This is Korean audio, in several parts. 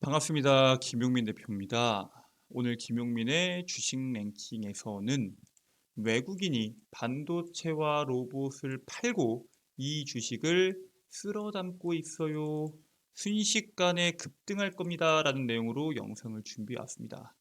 반갑습니다. 김용민 대표입니다. 오늘 김용민의 주식 랭킹에서는 외국인이 반도체와 로봇을 팔고 이 주식을 쓸어 담고 있어요. 순식간에 급등할 겁니다. 라는 내용으로 영상을 준비해 왔습니다.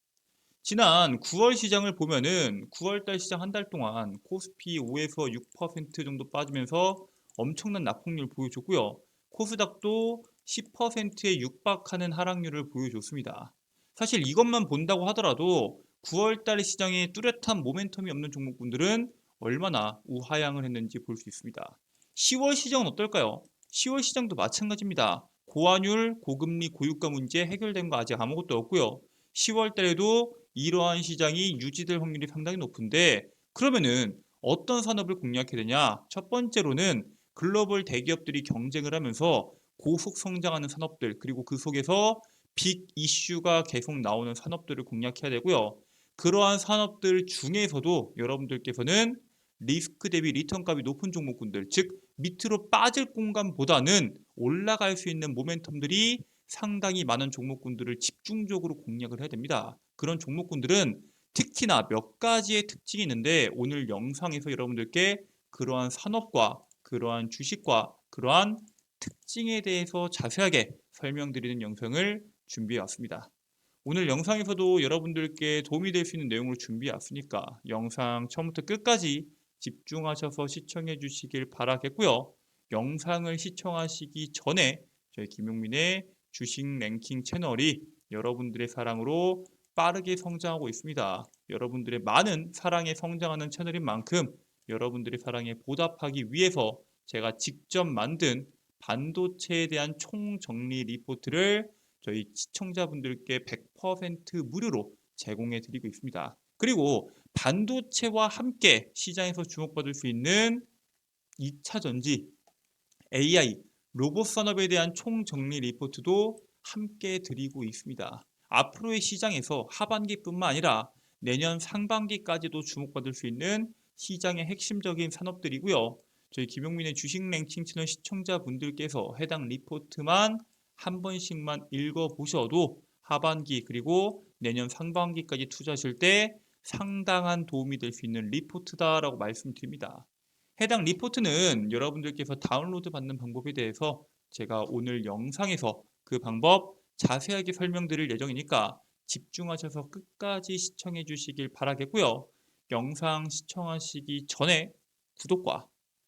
지난 9월 시장을 보면은 9월달 시장 한 달 동안 코스피 5에서 6% 정도 빠지면서 엄청난 낙폭률 보여줬고요. 코스닥도 10%에 육박하는 하락률을 보여줬습니다. 사실 이것만 본다고 하더라도 9월달 시장에 뚜렷한 모멘텀이 없는 종목군들은 얼마나 우하향을 했는지 볼 수 있습니다. 10월 시장은 어떨까요? 10월 시장도 마찬가지입니다. 고환율, 고금리, 고유가 문제 해결된 거 아직 아무것도 없고요. 10월 달에도 이러한 시장이 유지될 확률이 상당히 높은데 그러면은 어떤 산업을 공략해야 되냐? 첫 번째로는 글로벌 대기업들이 경쟁을 하면서 고속 성장하는 산업들 그리고 그 속에서 빅 이슈가 계속 나오는 산업들을 공략해야 되고요. 그러한 산업들 중에서도 여러분들께서는 리스크 대비 리턴 값이 높은 종목군들, 즉 밑으로 빠질 공간보다는 올라갈 수 있는 모멘텀들이 상당히 많은 종목군들을 집중적으로 공략을 해야 됩니다. 그런 종목군들은 특히나 몇 가지의 특징이 있는데 오늘 영상에서 여러분들께 그러한 산업과 그러한 주식과 그러한 특징에 대해서 자세하게 설명드리는 영상을 준비해 왔습니다. 오늘 영상에서도 여러분들께 도움이 될 수 있는 내용으로 준비해 왔으니까 영상 처음부터 끝까지 집중하셔서 시청해 주시길 바라겠고요. 영상을 시청하시기 전에 저희 김용민의 주식 랭킹 채널이 여러분들의 사랑으로 빠르게 성장하고 있습니다. 여러분들의 많은 사랑에 성장하는 채널인 만큼 여러분들의 사랑에 보답하기 위해서 제가 직접 만든 반도체에 대한 총정리 리포트를 저희 시청자분들께 100% 무료로 제공해 드리고 있습니다. 그리고 반도체와 함께 시장에서 주목받을 수 있는 2차 전지, AI, 로봇 산업에 대한 총정리 리포트도 함께 드리고 있습니다. 앞으로의 시장에서 하반기뿐만 아니라 내년 상반기까지도 주목받을 수 있는 시장의 핵심적인 산업들이고요. 저희 김용민의 주식 랭킹 채널 시청자분들께서 해당 리포트만 한 번씩만 읽어보셔도 하반기 그리고 내년 상반기까지 투자하실 때 상당한 도움이 될 수 있는 리포트다라고 말씀드립니다. 해당 리포트는 여러분들께서 다운로드 받는 방법에 대해서 제가 오늘 영상에서 그 방법 자세하게 설명드릴 예정이니까 집중하셔서 끝까지 시청해 주시길 바라겠고요. 영상 시청하시기 전에 구독과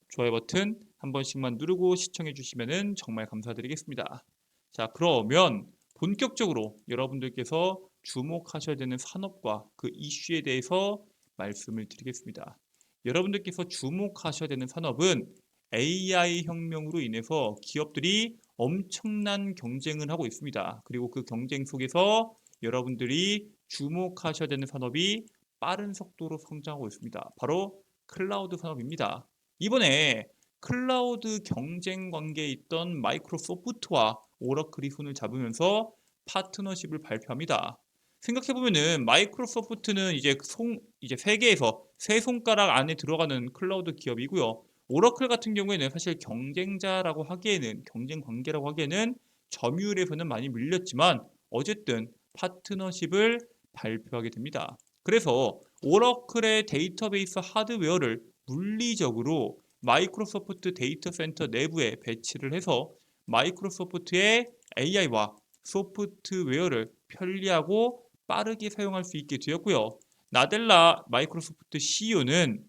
좋아요 버튼 한 번씩만 누르고 시청해 주시면 정말 감사드리겠습니다. 자, 그러면 본격적으로 여러분들께서 주목하셔야 되는 산업과 그 이슈에 대해서 말씀을 드리겠습니다. 여러분들께서 주목하셔야 되는 산업은 AI 혁명으로 인해서 기업들이 엄청난 경쟁을 하고 있습니다. 그리고 그 경쟁 속에서 여러분들이 주목하셔야 되는 산업이 빠른 속도로 성장하고 있습니다. 바로 클라우드 산업입니다. 이번에 클라우드 경쟁 관계에 있던 마이크로소프트와 오러클이 손을 잡으면서 파트너십을 발표합니다. 생각해보면은 마이크로소프트는 이제 세계에서 세 손가락 안에 들어가는 클라우드 기업이고요. 오러클 같은 경우에는 사실 경쟁자라고 하기에는 경쟁 관계라고 하기에는 점유율에서는 많이 밀렸지만 어쨌든 파트너십을 발표하게 됩니다. 그래서 오러클의 데이터베이스 하드웨어를 물리적으로 마이크로소프트 데이터 센터 내부에 배치를 해서 마이크로소프트의 AI와 소프트웨어를 편리하고 빠르게 사용할 수 있게 되었고요. 나델라 마이크로소프트 CEO는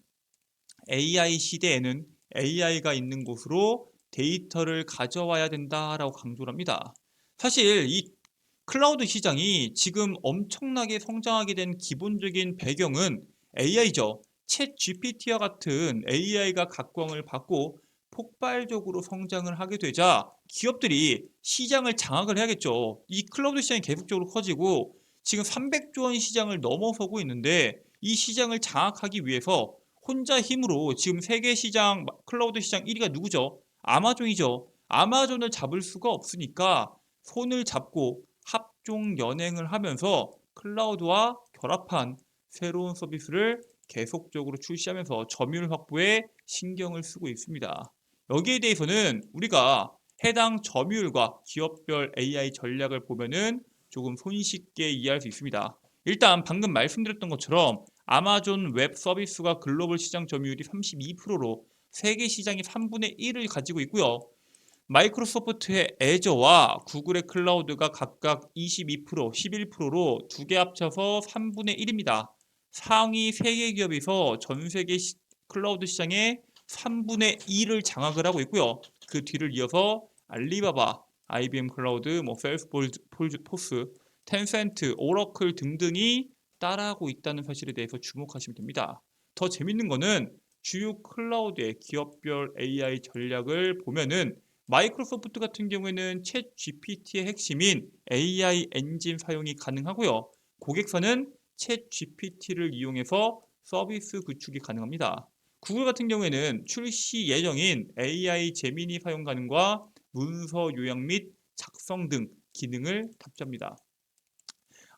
AI 시대에는 AI가 있는 곳으로 데이터를 가져와야 된다라고 강조를 합니다. 사실 이 클라우드 시장이 지금 엄청나게 성장하게 된 기본적인 배경은 AI죠. 챗 GPT와 같은 AI가 각광을 받고 폭발적으로 성장을 하게 되자 기업들이 시장을 장악을 해야겠죠. 이 클라우드 시장이 계속적으로 커지고 지금 300조 원 시장을 넘어서고 있는데 이 시장을 장악하기 위해서 혼자 힘으로 지금 세계 시장 클라우드 시장 1위가 누구죠? 아마존이죠. 아마존을 잡을 수가 없으니까 손을 잡고 합종 연행을 하면서 클라우드와 결합한 새로운 서비스를 계속적으로 출시하면서 점유율 확보에 신경을 쓰고 있습니다. 여기에 대해서는 우리가 해당 점유율과 기업별 AI 전략을 보면은 조금 손쉽게 이해할 수 있습니다. 일단 방금 말씀드렸던 것처럼 아마존 웹 서비스가 글로벌 시장 점유율이 32%로 세계 시장의 3분의 1을 가지고 있고요. 마이크로소프트의 애저와 구글의 클라우드가 각각 22%, 11%로 두 개 합쳐서 3분의 1입니다. 상위 3개 기업에서 전 세계 클라우드 시장의 3분의 1을 장악을 하고 있고요. 그 뒤를 이어서 알리바바, IBM 클라우드, 세일스포스, 텐센트, 오러클 등등이 따라하고 있다는 사실에 대해서 주목하시면 됩니다. 더 재밌는 거는 주요 클라우드의 기업별 AI 전략을 보면은 마이크로소프트 같은 경우에는 챗 GPT의 핵심인 AI 엔진 사용이 가능하고요. 고객사는 챗 GPT를 이용해서 서비스 구축이 가능합니다. 구글 같은 경우에는 출시 예정인 AI 제미니 사용 가능과 문서 요약 및 작성 등 기능을 탑재합니다.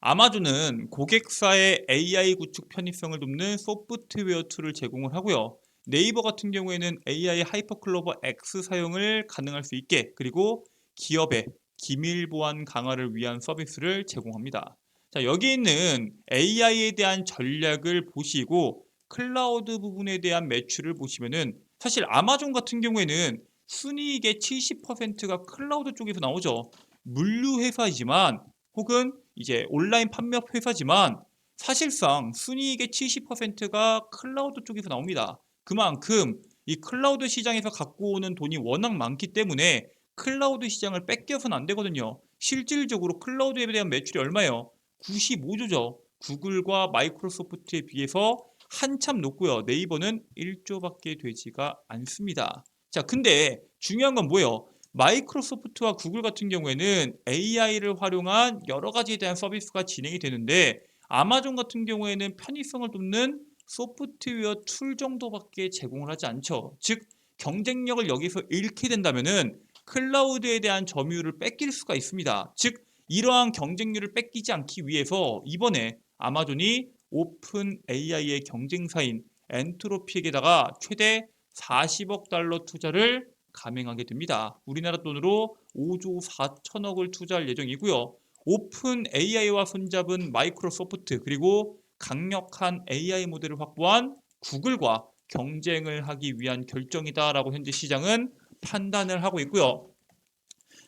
아마존은 고객사의 AI 구축 편의성을 돕는 소프트웨어 툴을 제공을 하고요. 네이버 같은 경우에는 AI 하이퍼클로버 X 사용을 가능할 수 있게, 그리고 기업의 기밀 보안 강화를 위한 서비스를 제공합니다. 자, 여기 있는 AI에 대한 전략을 보시고 클라우드 부분에 대한 매출을 보시면은 사실 아마존 같은 경우에는 순이익의 70%가 클라우드 쪽에서 나오죠. 물류 회사이지만 혹은 이제 온라인 판매 회사지만 사실상 순이익의 70%가 클라우드 쪽에서 나옵니다. 그만큼 이 클라우드 시장에서 갖고 오는 돈이 워낙 많기 때문에 클라우드 시장을 뺏겨서는 안 되거든요. 실질적으로 클라우드에 대한 매출이 얼마예요? 95조죠. 구글과 마이크로소프트에 비해서 한참 높고요. 네이버는 1조밖에 되지가 않습니다. 자, 근데 중요한 건 뭐예요? 마이크로소프트와 구글 같은 경우에는 AI를 활용한 여러 가지에 대한 서비스가 진행이 되는데 아마존 같은 경우에는 편의성을 돕는 소프트웨어 툴 정도밖에 제공을 하지 않죠. 즉 경쟁력을 여기서 잃게 된다면은 클라우드에 대한 점유율을 뺏길 수가 있습니다. 즉 이러한 경쟁률을 뺏기지 않기 위해서 이번에 아마존이 오픈 AI의 경쟁사인 엔트로피에다가 최대 40억 달러 투자를 감행하게 됩니다. 우리나라 돈으로 5조 4천억을 투자할 예정이고요. 오픈 AI와 손잡은 마이크로소프트 그리고 강력한 AI 모델을 확보한 구글과 경쟁을 하기 위한 결정이다라고 현재 시장은 판단을 하고 있고요.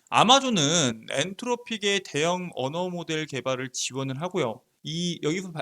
아마존은 엔트로픽의 대형 언어 모델 개발을 지원을 하고요. 여기서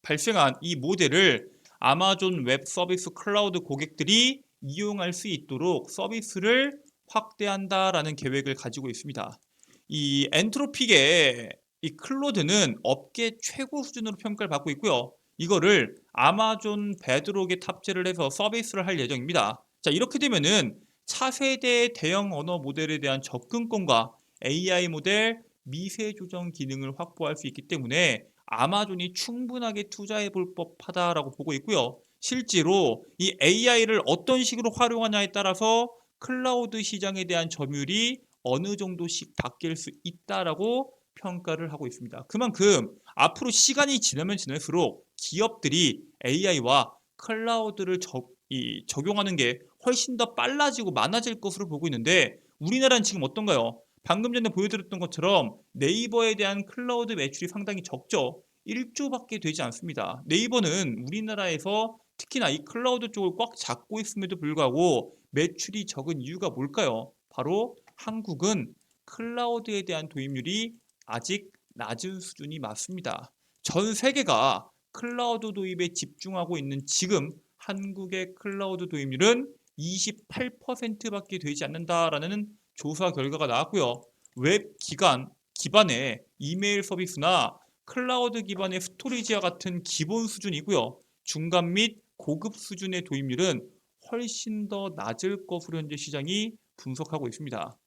발생한 이 모델을 아마존 웹 서비스 클라우드 고객들이 이용할 수 있도록 서비스를 확대한다라는 계획을 가지고 있습니다. 이 엔트로픽의 이 클로드는 업계 최고 수준으로 평가를 받고 있고요. 이거를 아마존 베드록에 탑재를 해서 서비스를 할 예정입니다. 자, 이렇게 되면은 차세대 대형 언어 모델에 대한 접근권과 AI 모델 미세 조정 기능을 확보할 수 있기 때문에 아마존이 충분하게 투자해 볼 법하다라고 보고 있고요. 실제로 이 AI를 어떤 식으로 활용하냐에 따라서 클라우드 시장에 대한 점유율이 어느 정도씩 바뀔 수 있다라고 평가를 하고 있습니다. 그만큼 앞으로 시간이 지나면 지날수록 기업들이 AI와 클라우드를 적용하는 게 훨씬 더 빨라지고 많아질 것으로 보고 있는데 우리나라는 지금 어떤가요? 방금 전에 보여드렸던 것처럼 네이버에 대한 클라우드 매출이 상당히 적죠. 1조밖에 되지 않습니다. 네이버는 우리나라에서 특히나 이 클라우드 쪽을 꽉 잡고 있음에도 불구하고 매출이 적은 이유가 뭘까요? 바로 한국은 클라우드에 대한 도입률이 아직 낮은 수준이 맞습니다. 전 세계가 클라우드 도입에 집중하고 있는 지금 한국의 클라우드 도입률은 28%밖에 되지 않는다라는 조사 결과가 나왔고요. 웹 기반의 이메일 서비스나 클라우드 기반의 스토리지와 같은 기본 수준이고요. 중간 및 고급 수준의 도입률은 훨씬 더 낮을 것으로 현재 시장이 분석하고 있습니다.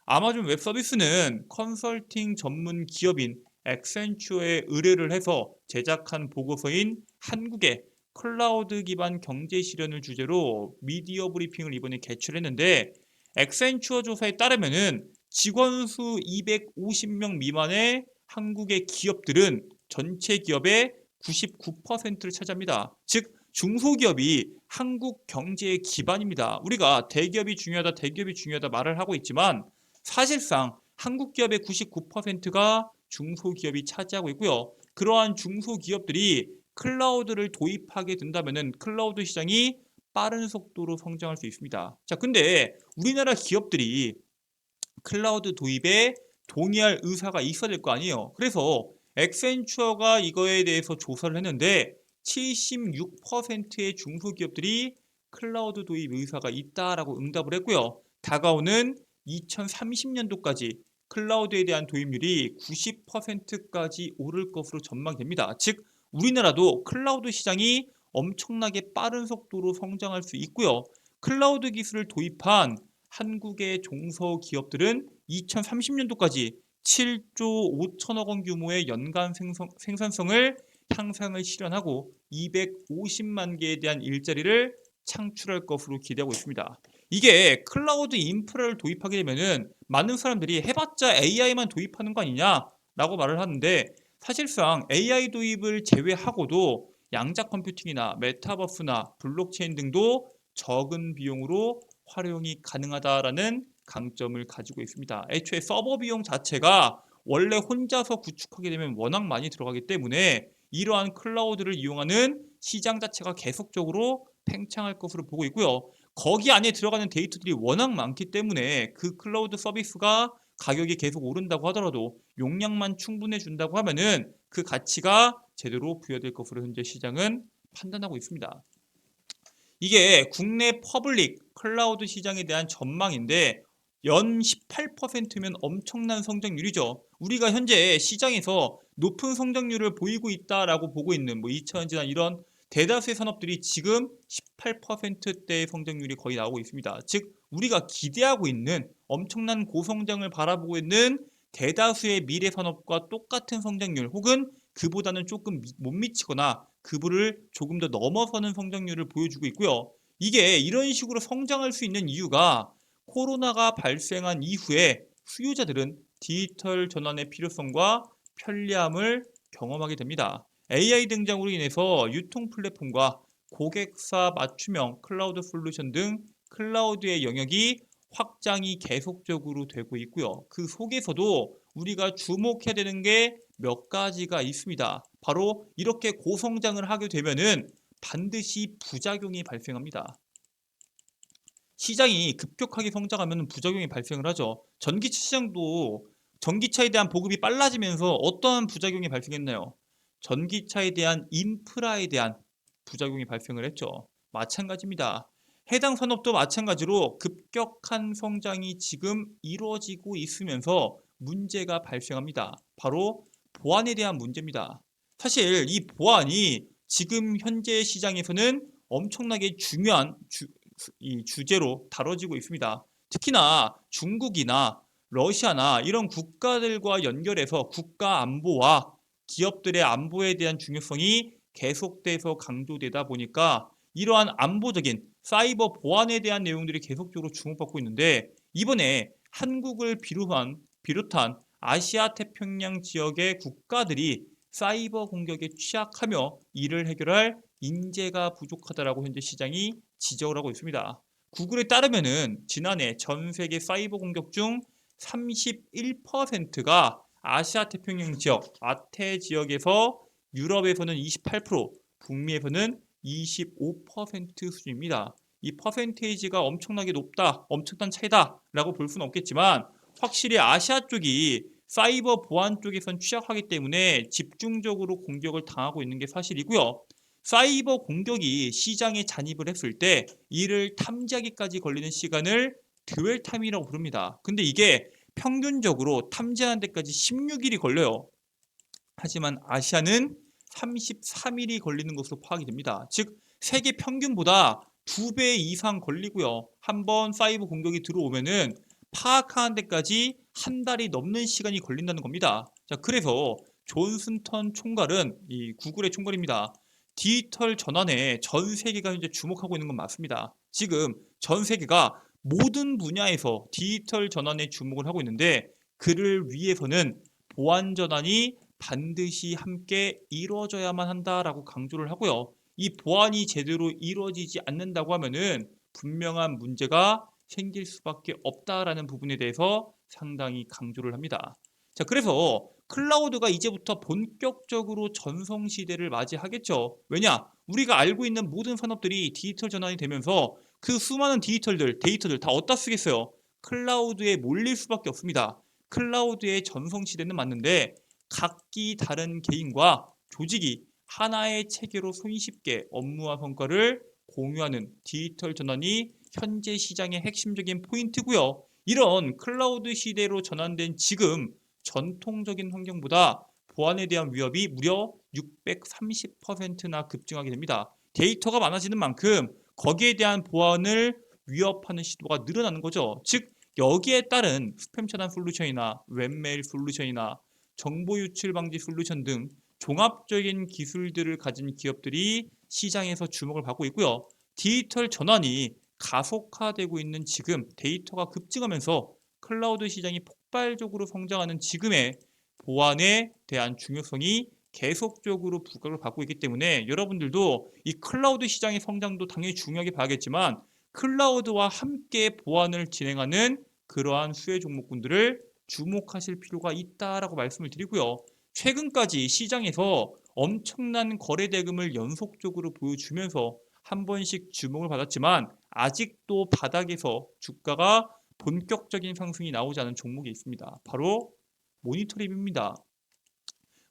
아마존 웹 서비스는 컨설팅 전문 기업인 액센추어에 의뢰를 해서 제작한 보고서인 한국의 클라우드 기반 경제 실현을 주제로 미디어 브리핑을 이번에 개최했는데 액센추어 조사에 따르면은 직원 수 250명 미만의 한국의 기업들은 전체 기업의 99%를 차지합니다. 즉 중소기업이 한국 경제의 기반입니다. 우리가 대기업이 중요하다 말을 하고 있지만 사실상 한국 기업의 99%가 중소기업이 차지하고 있고요. 그러한 중소기업들이 클라우드를 도입하게 된다면은 클라우드 시장이 빠른 속도로 성장할 수 있습니다. 자, 근데 우리나라 기업들이 클라우드 도입에 동의할 의사가 있어야 될 거 아니에요. 그래서 엑센추어가 이거에 대해서 조사를 했는데 76%의 중소기업들이 클라우드 도입 의사가 있다라고 응답을 했고요. 다가오는 2030년도까지 클라우드에 대한 도입률이 90%까지 오를 것으로 전망됩니다. 즉, 우리나라도 클라우드 시장이 엄청나게 빠른 속도로 성장할 수 있고요. 클라우드 기술을 도입한 한국의 중소기업들은 2030년도까지 7조 5천억 원 규모의 연간 생산성을 향상을 실현하고 250만 개에 대한 일자리를 창출할 것으로 기대하고 있습니다. 이게 클라우드 인프라를 도입하게 되면은 많은 사람들이 해봤자 AI만 도입하는 거 아니냐라고 말을 하는데, 사실상 AI 도입을 제외하고도 양자 컴퓨팅이나 메타버스나 블록체인 등도 적은 비용으로 활용이 가능하다라는 강점을 가지고 있습니다. 애초에 서버 비용 자체가 원래 혼자서 구축하게 되면 워낙 많이 들어가기 때문에 이러한 클라우드를 이용하는 시장 자체가 계속적으로 팽창할 것으로 보고 있고요. 거기 안에 들어가는 데이터들이 워낙 많기 때문에 그 클라우드 서비스가 가격이 계속 오른다고 하더라도 용량만 충분해 준다고 하면은 그 가치가 제대로 부여될 것으로 현재 시장은 판단하고 있습니다. 이게 국내 퍼블릭 클라우드 시장에 대한 전망인데 연 18%면 엄청난 성장률이죠. 우리가 현재 시장에서 높은 성장률을 보이고 있다라고 보고 있는 뭐 2차전지나 이런 대다수의 산업들이 지금 18%대의 성장률이 거의 나오고 있습니다. 즉, 우리가 기대하고 있는 엄청난 고성장을 바라보고 있는 대다수의 미래 산업과 똑같은 성장률 혹은 그보다는 조금 못 미치거나 그보를 조금 더 넘어서는 성장률을 보여주고 있고요. 이게 이런 식으로 성장할 수 있는 이유가 코로나가 발생한 이후에 수요자들은 디지털 전환의 필요성과 편리함을 경험하게 됩니다. AI 등장으로 인해서 유통 플랫폼과 고객사 맞춤형 클라우드 솔루션 등 클라우드의 영역이 확장이 계속적으로 되고 있고요. 그 속에서도 우리가 주목해야 되는 게 몇 가지가 있습니다. 바로 이렇게 고성장을 하게 되면은 반드시 부작용이 발생합니다. 시장이 급격하게 성장하면 부작용이 발생을 하죠. 전기차 시장도 전기차에 대한 보급이 빨라지면서 어떠한 부작용이 발생했나요? 전기차에 대한 인프라에 대한 부작용이 발생을 했죠. 마찬가지입니다. 해당 산업도 마찬가지로 급격한 성장이 지금 이루어지고 있으면서 문제가 발생합니다. 바로 보안에 대한 문제입니다. 사실 이 보안이 지금 현재 시장에서는 엄청나게 중요한 이 주제로 다뤄지고 있습니다. 특히나 중국이나 러시아나 이런 국가들과 연결해서 국가 안보와 기업들의 안보에 대한 중요성이 계속돼서 강조되다 보니까 이러한 안보적인 사이버 보안에 대한 내용들이 계속적으로 주목받고 있는데, 이번에 한국을 비롯한 아시아 태평양 지역의 국가들이 사이버 공격에 취약하며 이를 해결할 인재가 부족하다라고 현재 시장이 지적을 하고 있습니다. 구글에 따르면은 지난해 전 세계 사이버 공격 중 31%가 아시아 태평양 지역, 아태 지역에서, 유럽에서는 28%, 북미에서는 25% 수준입니다. 이 퍼센테이지가 엄청나게 높다, 엄청난 차이다라고 볼 수는 없겠지만 확실히 아시아 쪽이 사이버 보안 쪽에선 취약하기 때문에 집중적으로 공격을 당하고 있는 게 사실이고요. 사이버 공격이 시장에 잔입을 했을 때 이를 탐지하기까지 걸리는 시간을 드웰 타임이라고 부릅니다. 근데 이게 평균적으로 탐지하는 데까지 16일이 걸려요. 하지만 아시아는 33일이 걸리는 것으로 파악이 됩니다. 즉, 세계 평균보다 2배 이상 걸리고요. 한번 사이버 공격이 들어오면은 파악하는 데까지 한 달이 넘는 시간이 걸린다는 겁니다. 자, 그래서 존 스턴 총괄은 이 구글의 총괄입니다. 디지털 전환에 전 세계가 현재 주목하고 있는 건 맞습니다. 지금 전 세계가 모든 분야에서 디지털 전환에 주목을 하고 있는데, 그를 위해서는 보안 전환이 반드시 함께 이루어져야만 한다라고 강조를 하고요. 이 보안이 제대로 이루어지지 않는다고 하면은 분명한 문제가 생길 수밖에 없다라는 부분에 대해서 상당히 강조를 합니다. 자, 그래서 클라우드가 이제부터 본격적으로 전성시대를 맞이하겠죠. 왜냐? 우리가 알고 있는 모든 산업들이 디지털 전환이 되면서 그 수많은 데이터들 다 어디다 쓰겠어요? 클라우드에 몰릴 수밖에 없습니다. 클라우드의 전성시대는 맞는데 각기 다른 개인과 조직이 하나의 체계로 손쉽게 업무와 성과를 공유하는 디지털 전환이 현재 시장의 핵심적인 포인트고요. 이런 클라우드 시대로 전환된 지금 전통적인 환경보다 보안에 대한 위협이 무려 630%나 급증하게 됩니다. 데이터가 많아지는 만큼 거기에 대한 보안을 위협하는 시도가 늘어나는 거죠. 즉 여기에 따른 스팸 차단 솔루션이나 웹메일 솔루션이나 정보 유출 방지 솔루션 등 종합적인 기술들을 가진 기업들이 시장에서 주목을 받고 있고요. 디지털 전환이 가속화되고 있는 지금 데이터가 급증하면서 클라우드 시장이 폭발적으로 성장하는 지금의 보안에 대한 중요성이 계속적으로 부각을 받고 있기 때문에 여러분들도 이 클라우드 시장의 성장도 당연히 중요하게 봐야겠지만 클라우드와 함께 보안을 진행하는 그러한 수혜 종목군들을 주목하실 필요가 있다라고 말씀을 드리고요. 최근까지 시장에서 엄청난 거래 대금을 연속적으로 보여주면서 한 번씩 주목을 받았지만 아직도 바닥에서 주가가 본격적인 상승이 나오지 않은 종목이 있습니다. 바로 모니터랩입니다.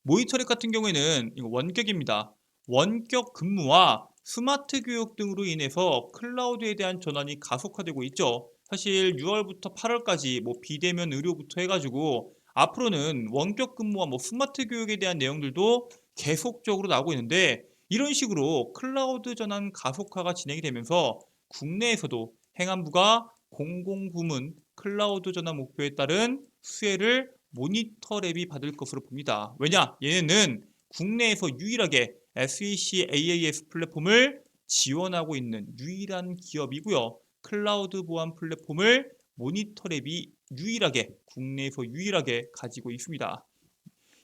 모니터랩 같은 경우에는 이거 원격입니다. 원격 근무와 스마트 교육 등으로 인해서 클라우드에 대한 전환이 가속화되고 있죠. 사실 6월부터 8월까지 비대면 의료부터 해가지고 앞으로는 원격 근무와 스마트 교육에 대한 내용들도 계속적으로 나오고 있는데 이런 식으로 클라우드 전환 가속화가 진행이 되면서 국내에서도 행안부가 공공부문 클라우드 전환 목표에 따른 수혜를 모니터랩이 받을 것으로 봅니다. 왜냐? 얘네는 국내에서 유일하게 SEC AAS 플랫폼을 지원하고 있는 유일한 기업이고요. 클라우드 보안 플랫폼을 모니터랩이 국내에서 유일하게 가지고 있습니다.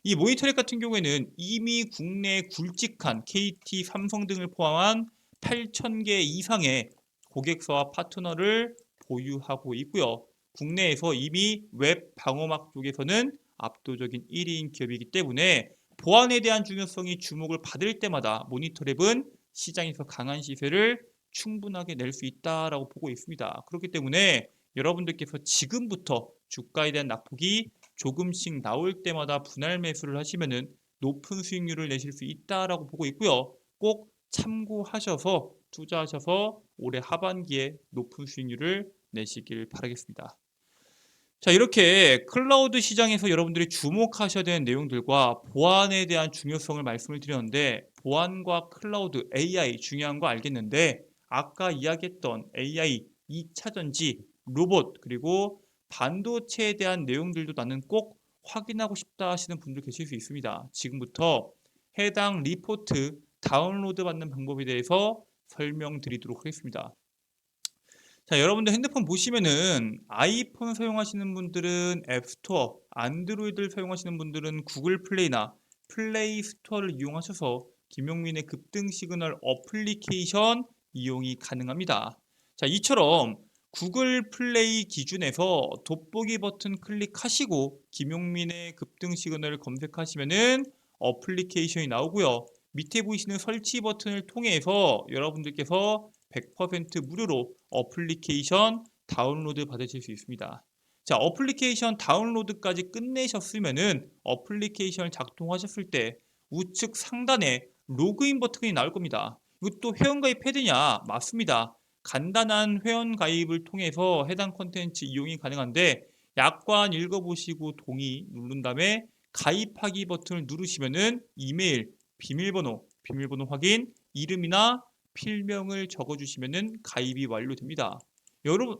이 모니터랩 같은 경우에는 이미 국내에 굵직한 KT, 삼성 등을 포함한 8,000개 이상의 고객사와 파트너를 보유하고 있고요. 국내에서 이미 웹 방어막 쪽에서는 압도적인 1위인 기업이기 때문에 보안에 대한 중요성이 주목을 받을 때마다 모니터랩은 시장에서 강한 시세를 충분하게 낼 수 있다라고 보고 있습니다. 그렇기 때문에 여러분들께서 지금부터 주가에 대한 낙폭이 조금씩 나올 때마다 분할 매수를 하시면은 높은 수익률을 내실 수 있다라고 보고 있고요. 꼭 참고하셔서 투자하셔서 올해 하반기에 높은 수익률을 내시길 바라겠습니다. 자, 이렇게 클라우드 시장에서 여러분들이 주목하셔야 되는 내용들과 보안에 대한 중요성을 말씀을 드렸는데 보안과 클라우드, AI 중요한 거 알겠는데 아까 이야기했던 AI, 2차 전지, 로봇 그리고 반도체에 대한 내용들도 나는 꼭 확인하고 싶다 하시는 분들 계실 수 있습니다. 지금부터 해당 리포트 다운로드 받는 방법에 대해서 설명드리도록 하겠습니다. 자, 여러분들 핸드폰 보시면은 아이폰 사용하시는 분들은 앱스토어, 안드로이드를 사용하시는 분들은 구글 플레이나 플레이 스토어를 이용하셔서 김용민의 급등 시그널 어플리케이션 이용이 가능합니다. 자, 이처럼 구글 플레이 기준에서 돋보기 버튼 클릭하시고 김용민의 급등 시그널을 검색하시면은 어플리케이션이 나오고요. 밑에 보이시는 설치 버튼을 통해서 여러분들께서 100% 무료로 어플리케이션 다운로드 받으실 수 있습니다. 자, 어플리케이션 다운로드까지 끝내셨으면은 어플리케이션을 작동하셨을 때 우측 상단에 로그인 버튼이 나올 겁니다. 이것도 회원가입 해드냐? 맞습니다. 간단한 회원가입을 통해서 해당 콘텐츠 이용이 가능한데 약관 읽어보시고 동의 누른 다음에 가입하기 버튼을 누르시면은 이메일, 비밀번호 확인, 이름이나 필명을 적어주시면은 가입이 완료됩니다. 여러분,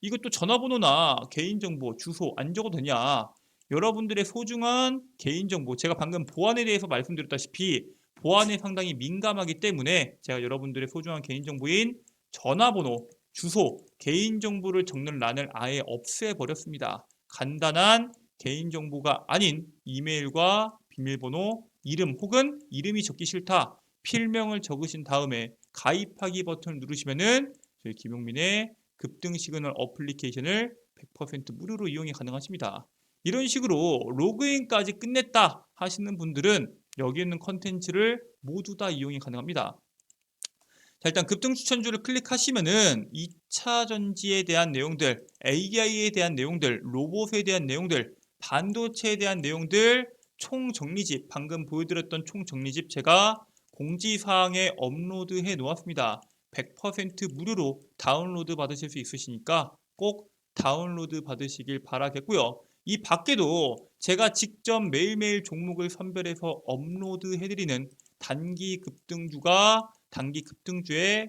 이것도 전화번호나 개인정보, 주소 안 적어도 되냐? 여러분들의 소중한 개인정보, 제가 방금 보안에 대해서 말씀드렸다시피 보안에 상당히 민감하기 때문에 제가 여러분들의 소중한 개인정보인 전화번호, 주소, 개인정보를 적는 란을 아예 없애버렸습니다. 간단한 개인정보가 아닌 이메일과 비밀번호, 이름 혹은 이름이 적기 싫다. 필명을 적으신 다음에 가입하기 버튼을 누르시면은 저희 김용민의 급등 시그널 어플리케이션을 100% 무료로 이용이 가능하십니다. 이런 식으로 로그인까지 끝냈다 하시는 분들은 여기 있는 컨텐츠를 모두 다 이용이 가능합니다. 자, 일단 급등 추천주를 클릭하시면은 2차 전지에 대한 내용들, AI에 대한 내용들, 로봇에 대한 내용들, 반도체에 대한 내용들 총 정리집, 방금 보여드렸던 총 정리집 제가 공지사항에 업로드해 놓았습니다. 100% 무료로 다운로드 받으실 수 있으시니까 꼭 다운로드 받으시길 바라겠고요. 이 밖에도 제가 직접 매일매일 종목을 선별해서 업로드해드리는 단기 급등주에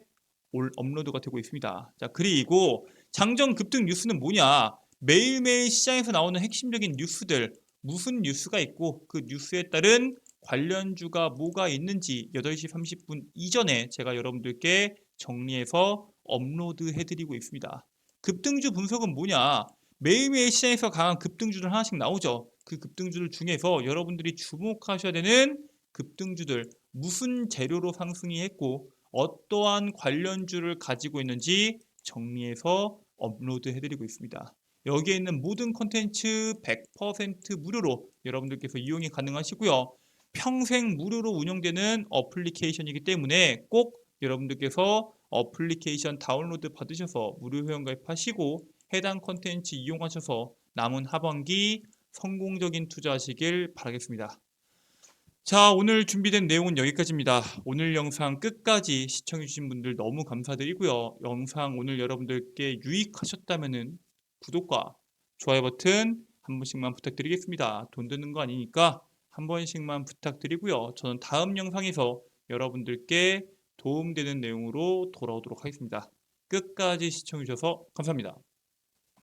업로드가 되고 있습니다. 자, 그리고 장전 급등 뉴스는 뭐냐? 매일매일 시장에서 나오는 핵심적인 뉴스들, 무슨 뉴스가 있고 그 뉴스에 따른 관련주가 뭐가 있는지 8시 30분 이전에 제가 여러분들께 정리해서 업로드해드리고 있습니다. 급등주 분석은 뭐냐? 매일매일 시장에서 강한 급등주들 하나씩 나오죠. 그 급등주들 중에서 여러분들이 주목하셔야 되는 급등주들, 무슨 재료로 상승이 했고 어떠한 관련주를 가지고 있는지 정리해서 업로드 해드리고 있습니다. 여기에 있는 모든 콘텐츠 100% 무료로 여러분들께서 이용이 가능하시고요. 평생 무료로 운영되는 어플리케이션이기 때문에 꼭 여러분들께서 어플리케이션 다운로드 받으셔서 무료 회원 가입하시고 해당 콘텐츠 이용하셔서 남은 하반기 성공적인 투자하시길 바라겠습니다. 자, 오늘 준비된 내용은 여기까지입니다. 오늘 영상 끝까지 시청해주신 분들 너무 감사드리고요. 영상 오늘 여러분들께 유익하셨다면 구독과 좋아요 버튼 한 번씩만 부탁드리겠습니다. 돈 드는 거 아니니까 한 번씩만 부탁드리고요. 저는 다음 영상에서 여러분들께 도움되는 내용으로 돌아오도록 하겠습니다. 끝까지 시청해주셔서 감사합니다.